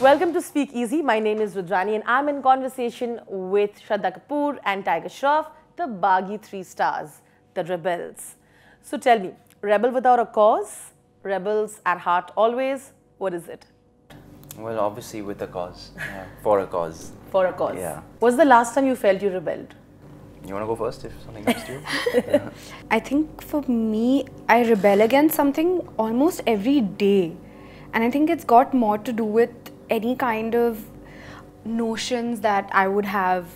Welcome to Speak Easy. My name is Rudrani and I'm in conversation with Shraddha Kapoor and Tiger Shroff, the Baaghi 3 stars, the rebels. So tell me, rebel without a cause, rebels at heart always, what is it? Well, obviously with a cause, yeah, for a cause. For a cause. Yeah. What's the last time you felt you rebelled? You want to go first if something comes to you? Yeah. I think for me, I rebel against something almost every day. And I think it's got more to do with any kind of notions that I would have,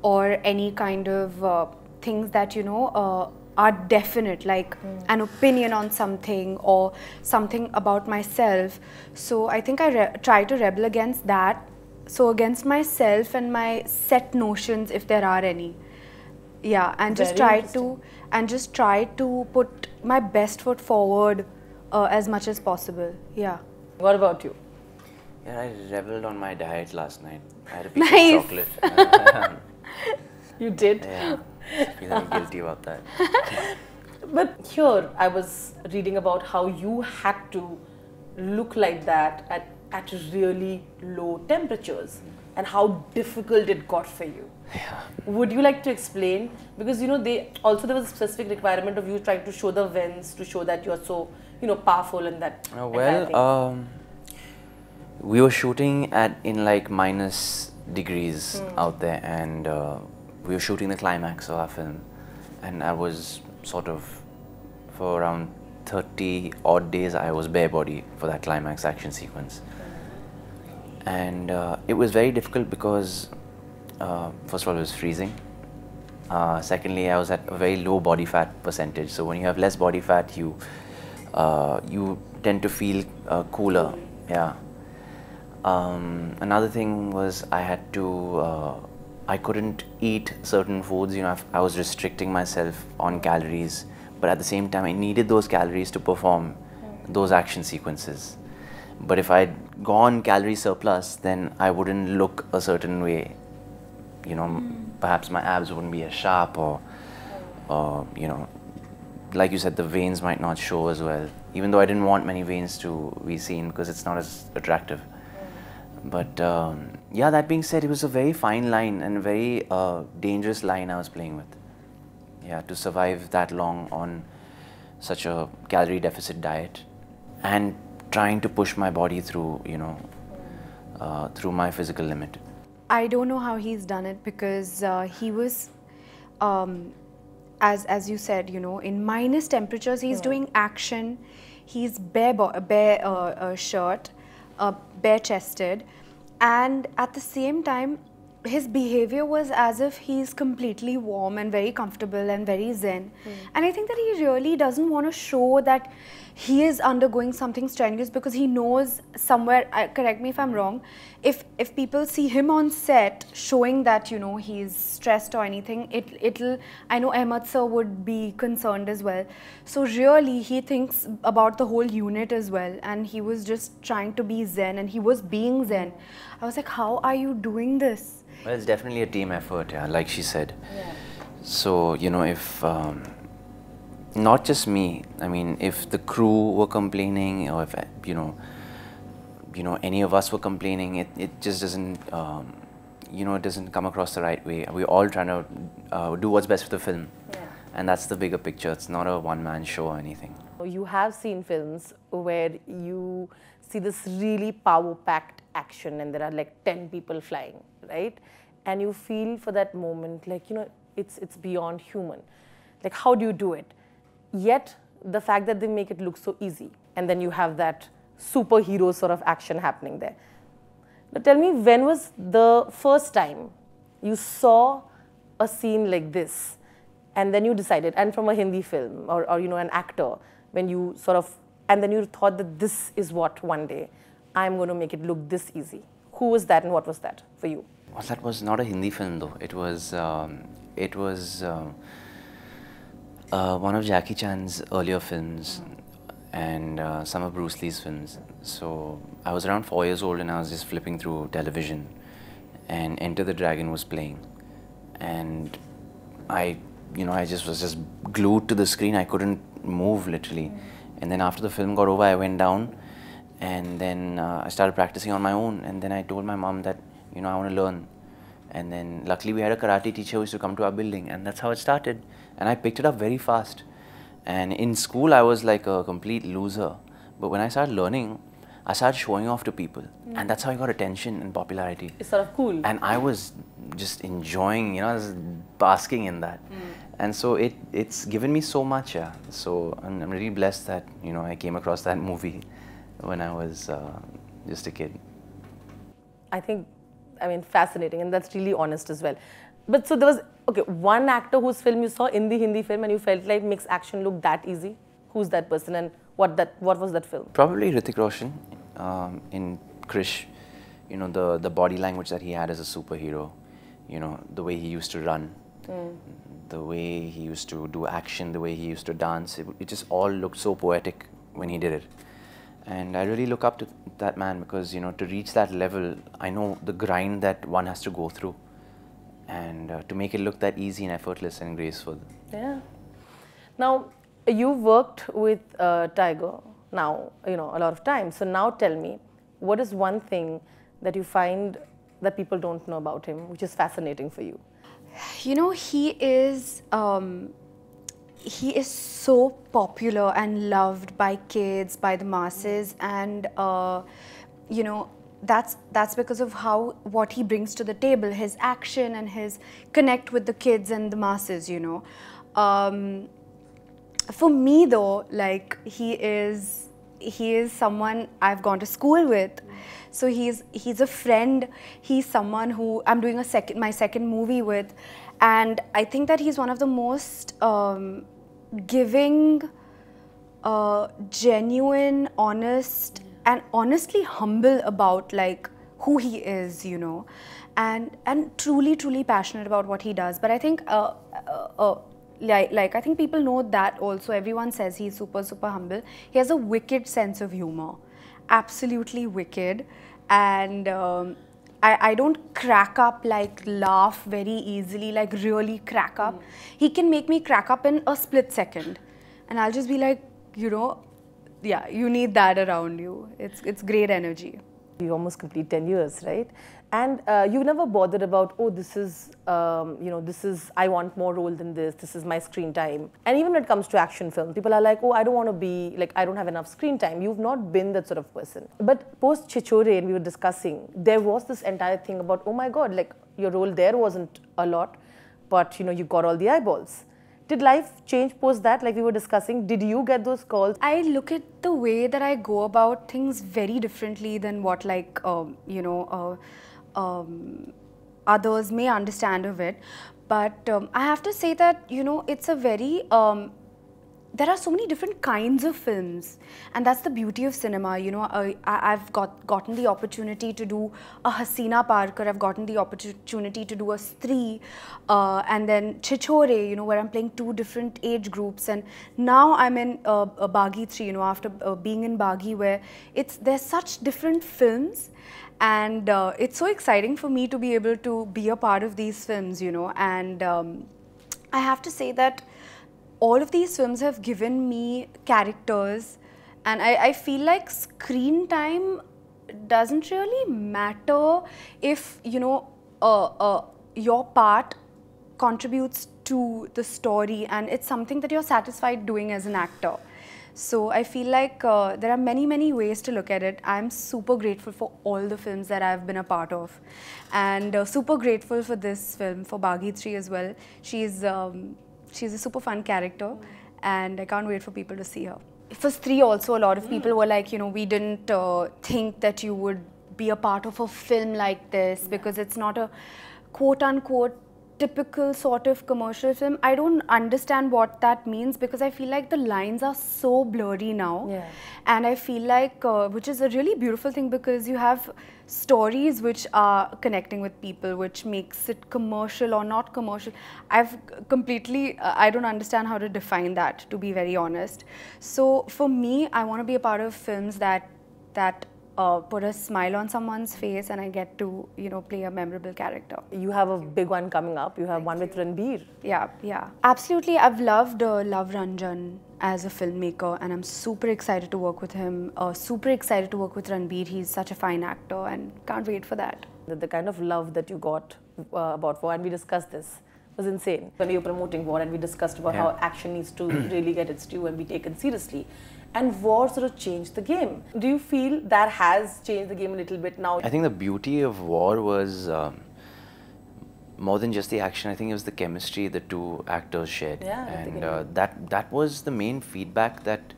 or any kind of things that, you know, are definite, like an opinion on something or something about myself. So I think I try to rebel against that. So against myself and my set notions, if there are any. Yeah, and just try to put my best foot forward as much as possible. Yeah. What about you? Yeah, I rebelled on my diet last night. I had a piece of chocolate. You did? Yeah, I feel very guilty about that. But here I was reading about how you had to look like that at really low temperatures and how difficult it got for you. Yeah. Would you like to explain? Because, you know, there was a specific requirement of you trying to show the vents to show that you're so, you know, powerful in that. We were shooting in like minus degrees out there, and we were shooting the climax of our film, and I was sort of, for around 30 odd days, I was bare body for that climax action sequence. And it was very difficult because first of all, it was freezing. Secondly, I was at a very low body fat percentage. So when you have less body fat, you tend to feel cooler. Yeah. Another thing was I couldn't eat certain foods. You know, I was restricting myself on calories, but at the same time, I needed those calories to perform those action sequences. But if I'd gone calorie surplus, then I wouldn't look a certain way. You know, perhaps my abs wouldn't be as sharp, or you know, like you said, the veins might not show as well. Even though I didn't want many veins to be seen because it's not as attractive. But yeah, that being said, it was a very fine line and a very dangerous line I was playing with. Yeah, to survive that long on such a calorie deficit diet and trying to push my body through, you know, through my physical limit. I don't know how he's done it, because he was, as you said, you know, in minus temperatures, he's doing action. He's bare shirt, bare chested, and at the same time, his behavior was as if he's completely warm and very comfortable and very zen. And I think that he really doesn't want to show that he is undergoing something strenuous, because he knows somewhere, correct me if I'm wrong, if people see him on set showing that, you know, he's stressed or anything, I know Ahmed sir would be concerned as well. So really he thinks about the whole unit as well, and he was just trying to be zen, and he was being zen. I was like, how are you doing this? Well, it's definitely a team effort, yeah, like she said. Yeah. So, you know, if not just me, I mean, if the crew were complaining, or if, you know, any of us were complaining, it just doesn't, you know, it doesn't come across the right way. We're all trying to do what's best for the film. Yeah. And that's the bigger picture. It's not a one-man show or anything. You have seen films where you see this really power-packed action and there are like 10 people flying, right? And you feel for that moment, like, you know, it's beyond human. Like, how do you do it? Yet, the fact that they make it look so easy, and then you have that superhero sort of action happening there. Now tell me, when was the first time you saw a scene like this, and then you decided, and from a Hindi film, or you know, an actor, when you sort of, and then you thought that this is what one day, I'm going to make it look this easy. Who was that and what was that for you? Well, that was not a Hindi film though. It was one of Jackie Chan's earlier films, and some of Bruce Lee's films. So I was around 4 years old and I was just flipping through television, and Enter the Dragon was playing, and I was just glued to the screen. I couldn't move literally. And then after the film got over, I went down And then I started practicing on my own, and then I told my mom that, you know, I want to learn. And then luckily we had a karate teacher who used to come to our building, and that's how it started. And I picked it up very fast. And in school I was like a complete loser, but when I started learning, I started showing off to people, and that's how I got attention and popularity. It's sort of cool. And I was just enjoying, you know, I was basking in that. And so it's given me so much, yeah. So I'm really blessed that, you know, I came across that movie when I was just a kid. I think, I mean, fascinating, and that's really honest as well. But so there was, okay, one actor whose film you saw in the Hindi film and you felt like makes action look that easy. Who's that person, and what was that film? Probably Hrithik Roshan in Krish. You know, the body language that he had as a superhero. You know, the way he used to run, the way he used to do action, the way he used to dance. It just all looked so poetic when he did it. And I really look up to that man because, you know, to reach that level, I know the grind that one has to go through, and to make it look that easy and effortless and graceful. Yeah. Now, you worked with Tiger now, you know, a lot of times. So now tell me, what is one thing that you find that people don't know about him, which is fascinating for you? You know, he is so popular and loved by kids, by the masses, and you know, that's because of what he brings to the table, his action and his connect with the kids and the masses, you know. For me though, like, he is someone I've gone to school with. So he's a friend. He's someone who I'm doing my second movie with, and I think that he's one of the most giving, genuine, honest, and honestly humble about like who he is, you know, and truly passionate about what he does. But I think like I think people know that also. Everyone says he's super humble. He has a wicked sense of humor. Absolutely wicked. And I don't crack up, like laugh very easily, like really crack up. He can make me crack up in a split second, and I'll just be like, you know, yeah, you need that around you. It's great energy. You almost complete 10 years, right? And you never bothered about, oh, this is, you know, I want more role than this is my screen time. And even when it comes to action film, people are like, oh, I don't want to be, like, I don't have enough screen time. You've not been that sort of person. But post Chichore, and we were discussing, there was this entire thing about, oh my God, like, your role there wasn't a lot, but, you know, you got all the eyeballs. Did life change post that, like we were discussing? Did you get those calls? I look at the way that I go about things very differently than what, like, you know, others may understand of it. But I have to say that, you know, it's a very, there are so many different kinds of films, and that's the beauty of cinema. You know, I've gotten the opportunity to do a Hasina Parkar, I've gotten the opportunity to do a Stree, and then Chichore, you know, where I'm playing two different age groups, and now I'm in Baaghi 3, you know, after being in Baaghi, where there's such different films, and it's so exciting for me to be able to be a part of these films, you know, and I have to say that all of these films have given me characters, and I feel like screen time doesn't really matter if, you know, your part contributes to the story and it's something that you're satisfied doing as an actor. So I feel like there are many ways to look at it. I'm super grateful for all the films that I've been a part of, and super grateful for this film, for Baaghi 3 as well. She's a super fun character, and I can't wait for people to see her. For Stree also, a lot of people were like, you know, we didn't think that you would be a part of a film like this because it's not a quote-unquote typical sort of commercial film. I don't understand what that means because I feel like the lines are so blurry now. Yeah. And I feel like, which is a really beautiful thing because you have stories which are connecting with people, which makes it commercial or not commercial. I've completely, I don't understand how to define that, to be very honest. So for me, I want to be a part of films that put a smile on someone's face, and I get to, you know, play a memorable character. You have a big one coming up. You have one with Ranbir. Yeah, absolutely. I've loved Love Ranjan, as a filmmaker, and I'm super excited to work with him. Super excited to work with Ranbir. He's such a fine actor, and can't wait for that. The kind of love that you got about War, and we discussed this, was insane. When we were promoting War, and we discussed about how action needs to really get its due and be taken seriously. And War sort of changed the game. Do you feel that has changed the game a little bit now? I think the beauty of War was more than just the action. I think it was the chemistry the two actors shared. Yeah, and that was the main feedback that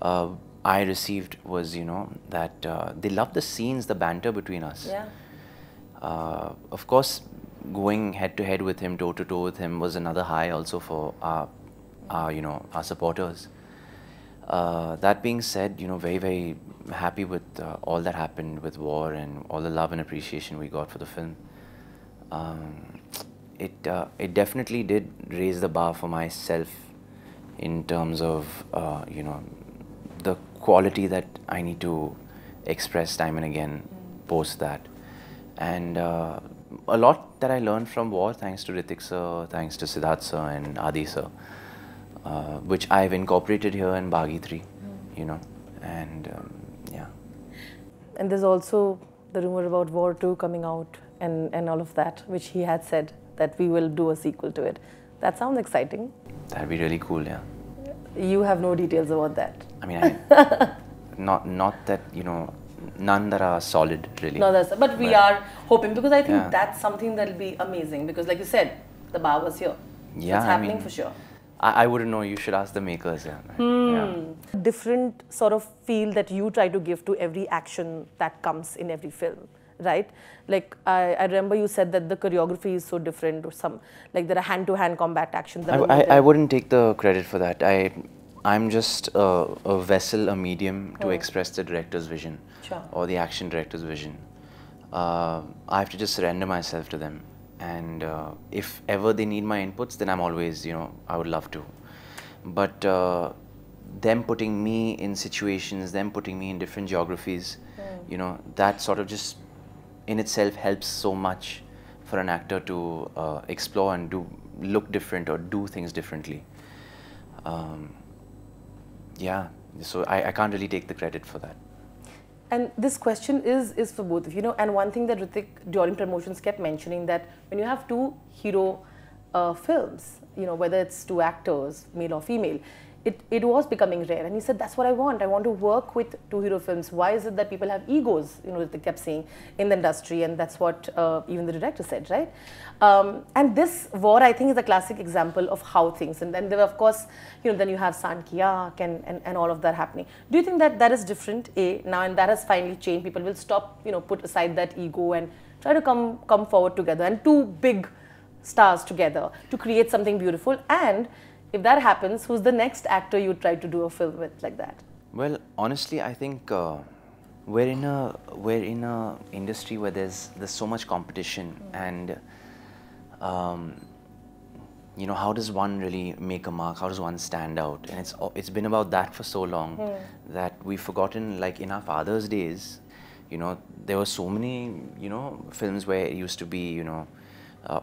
I received was, you know, that they loved the scenes, the banter between us. Yeah. Of course, going head to head with him, toe to toe with him, was another high also for you know, our supporters. That being said, you know, very, very happy with all that happened with War and all the love and appreciation we got for the film. It definitely did raise the bar for myself in terms of, you know, the quality that I need to express time and again post that. And a lot that I learned from War, thanks to Hrithik sir, thanks to Siddharth sir and Adi sir. Which I've incorporated here in Baaghi 3, you know, and yeah. And there's also the rumor about War 2 coming out and all of that, which he had said that we will do a sequel to it. That sounds exciting. That'd be really cool, yeah. You have no details about that. I mean, not that, you know, none that are solid, really. No, but we are hoping, because I think that's something that'll be amazing, because like you said, the bar was here. Yeah, it's happening for sure. I wouldn't know, you should ask the makers, yeah. Yeah. Different sort of feel that you try to give to every action that comes in every film, right? Like, I remember you said that the choreography is so different, or some, like there are hand-to-hand combat actions. That I wouldn't take the credit for that. I'm just a vessel, a medium to express the director's vision, or the action director's vision. I have to just surrender myself to them. And if ever they need my inputs, then I'm always, you know, I would love to. But them putting me in situations, them putting me in different geographies, you know, that sort of just in itself helps so much for an actor to explore and look different or do things differently. Yeah, so I can't really take the credit for that. And this question is for both of you know, and one thing that Hrithik during promotions kept mentioning, that when you have two hero films, you know, whether it's two actors, male or female, it was becoming rare. And he said, that's what I want. I want to work with two hero films. Why is it that people have egos, you know, they kept saying in the industry, and that's what even the director said, right? And this War, I think, is a classic example of how things, and then there were, of course, you know, then you have San Ki Aak and all of that happening. Do you think that that is different, now, and that has finally changed? People will stop, you know, put aside that ego and try to come forward together, and two big stars together to create something beautiful. And if that happens, who's the next actor you try to do a film with like that? Well, honestly, I think we're in a industry where there's so much competition, and you know, how does one really make a mark? How does one stand out? And it's been about that for so long that we've forgotten. Like in our father's days, you know, there were so many, you know, films where it used to be, you know,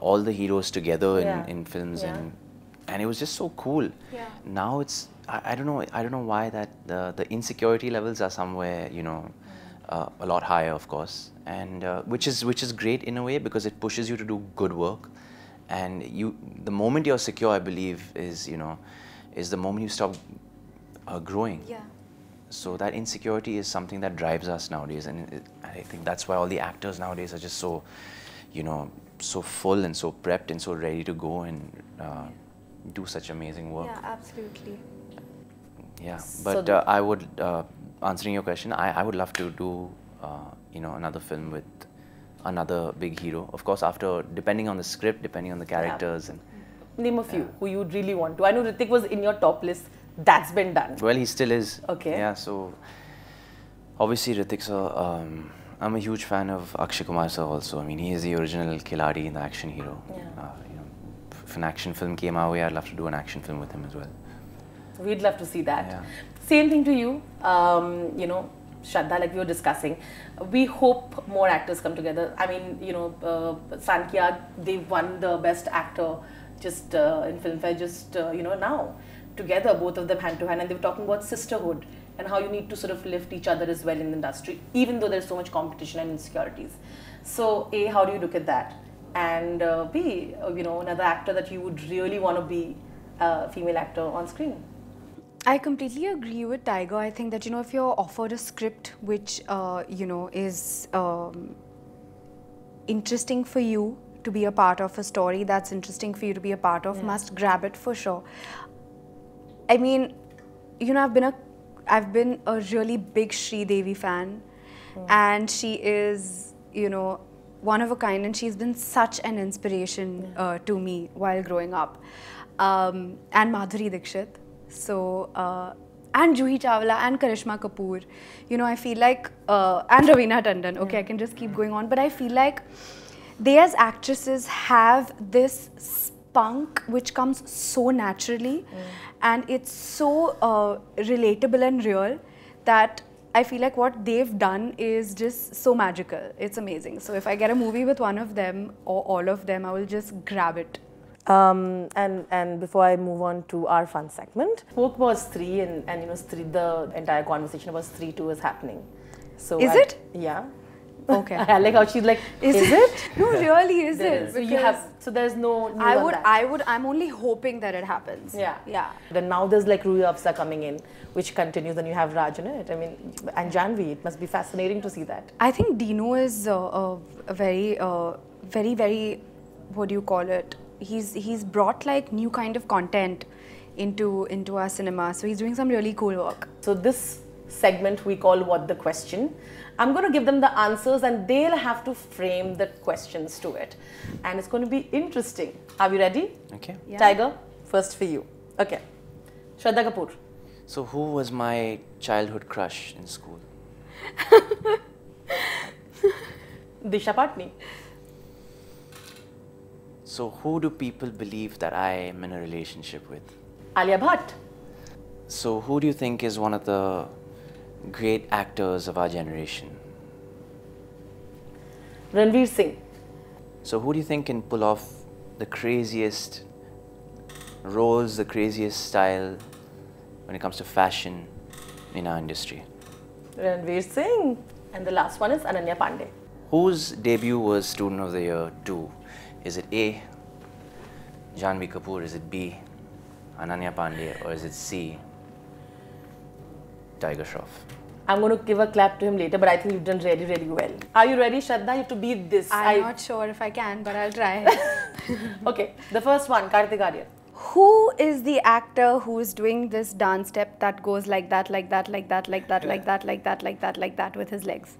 all the heroes together in films, and it was just so cool. Yeah. Now it's, I don't know why that the insecurity levels are somewhere, you know, a lot higher, of course, and which is great in a way, because it pushes you to do good work. And the moment you're secure, I believe, is, you know, is the moment you stop growing. Yeah. So that insecurity is something that drives us nowadays, and I think that's why all the actors nowadays are just so, you know, so full and so prepped and so ready to go and do such amazing work. Yeah, absolutely. Yeah, but I would, answering your question, I would love to do, you know, another film with another big hero. Of course, depending on the script, depending on the characters. And name a few who you'd really want to. I know Hrithik was in your top list. That's been done. Well, he still is. Okay. Yeah, so obviously Hrithik sir, I'm a huge fan of Akshay Kumar sir also. I mean, he is the original Khiladi in the action hero. Yeah. You know, if an action film came our way, I'd love to do an action film with him as well. We'd love to see that. Yeah. Same thing to you, you know, Shraddha, like we were discussing. We hope more actors come together. I mean, you know, San Ki Aak, they won the best actor just in Filmfare just, you know, now. together, both of them hand to hand, and they were talking about sisterhood and how you need to sort of lift each other as well in the industry, even though there's so much competition and insecurities. So A, how do you look at that? And B, another actor that you would really want to be a female actor on screen. I completely agree with Tiger. I think that, if you're offered a script which, is interesting for you to be a part of, a story that's interesting for you to be a part of, must grab it for sure. I mean, I've been a really big Sridevi fan, and she is, one of a kind, and she's been such an inspiration to me while growing up. And Madhuri Dixit. So, and Juhi Chawla and Karishma Kapoor. I feel like, and Raveena Tandon. Okay, I can just keep going on. But I feel like they as actresses have this spunk which comes so naturally. And it's so relatable and real that I feel like what they've done is just so magical. It's amazing. So if I get a movie with one of them or all of them, I will just grab it. And before I move on to our fun segment, spoke was 3 and the entire conversation about 3-2 is happening. So is it? Yeah. Okay. I like how she's like, is it? No, really, is it? So you have, so there's no news on that. I'm only hoping that it happens. Yeah. Yeah. Then now there's like Rui Afza coming in, which continues, and you have Raj in it. I mean, and Janvi, it must be fascinating to see that. I think Dino is a very, very, what do you call it? He's brought like new kind of content into our cinema. So he's doing some really cool work. So this segment we call What the Question. I'm going to give them the answers and they'll have to frame the questions to it. And it's going to be interesting. Are we ready? Okay. Yeah. Tiger, first for you. Okay. Shraddha Kapoor. So who was my childhood crush in school? Disha Patni. So who do people believe that I am in a relationship with? Alia Bhatt. So who do you think is one of the great actors of our generation? Ranveer Singh. So who do you think can pull off the craziest roles, the craziest style when it comes to fashion in our industry? Ranveer Singh. And the last one is Ananya Pandey. Whose debut was Student of the Year 2? Is it A, Janvi Kapoor? Is it B, Ananya Pandey? Or is it C, Tiger Shroff? I'm going to give a clap to him later, but I think you've done really, really well. Are you ready, Shraddha? You have to beat this. I'm not sure if I can, but I'll try. Okay, the first one, Kartik Aaryan. Who is the actor who is doing this dance step that goes like that, like that, like that, like that, like that, like that, like that, like that with his legs?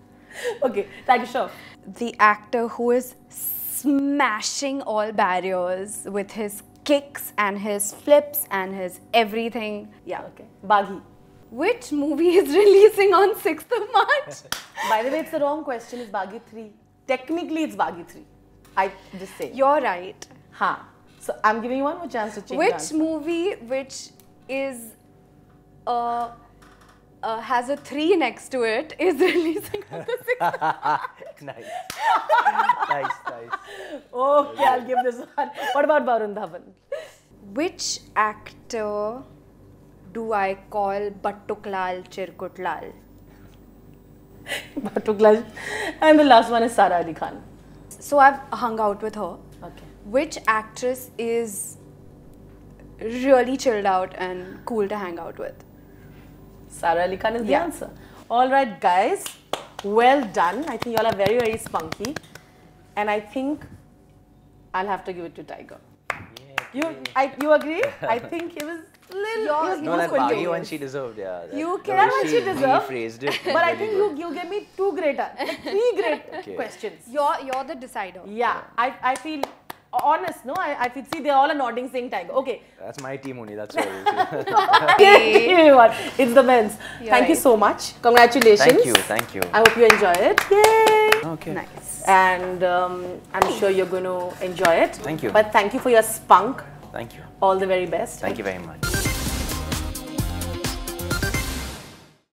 Okay, Tiger Shroff. The actor who is smashing all barriers with his kicks and his flips and his everything. Yeah. Okay. Baaghi. Which movie is releasing on 6th of March? By the way, it's the wrong question. It's Baaghi 3. Technically, it's Baaghi 3. I just say. You're right. Ha. So I'm giving you one more chance to change. Which movie which is has a 3 next to it is releasing on the 6th of March? Nice. Nice. Okay, I'll give this one. What about Varun Dhawan? Which actor do I call Battuklal Chirkutlal? Batuklaj. And the last one is Sara Ali Khan. So I've hung out with her. Okay. Which actress is really chilled out and cool to hang out with? Sara Ali Khan is the answer. All right, guys. Well done. I think you all are very, very spunky. And I think I'll have to give it to Tiger. You agree? I think it was little. No, that Baaghi one she deserved, yeah. You the can. way That one she deserved. rephrased it. But I think you gave me 2 great, 3 great questions. You're the decider. Yeah, I feel honest, no? I feel, see, they all are nodding saying Tiger. Okay. That's my team only, that's all. It's the men's. Thank you so much. Congratulations. Thank you. I hope you enjoy it. Yay! Okay. Nice. And I'm sure you're going to enjoy it. Thank you. But thank you for your spunk. Thank you. All the very best. Thank you very much.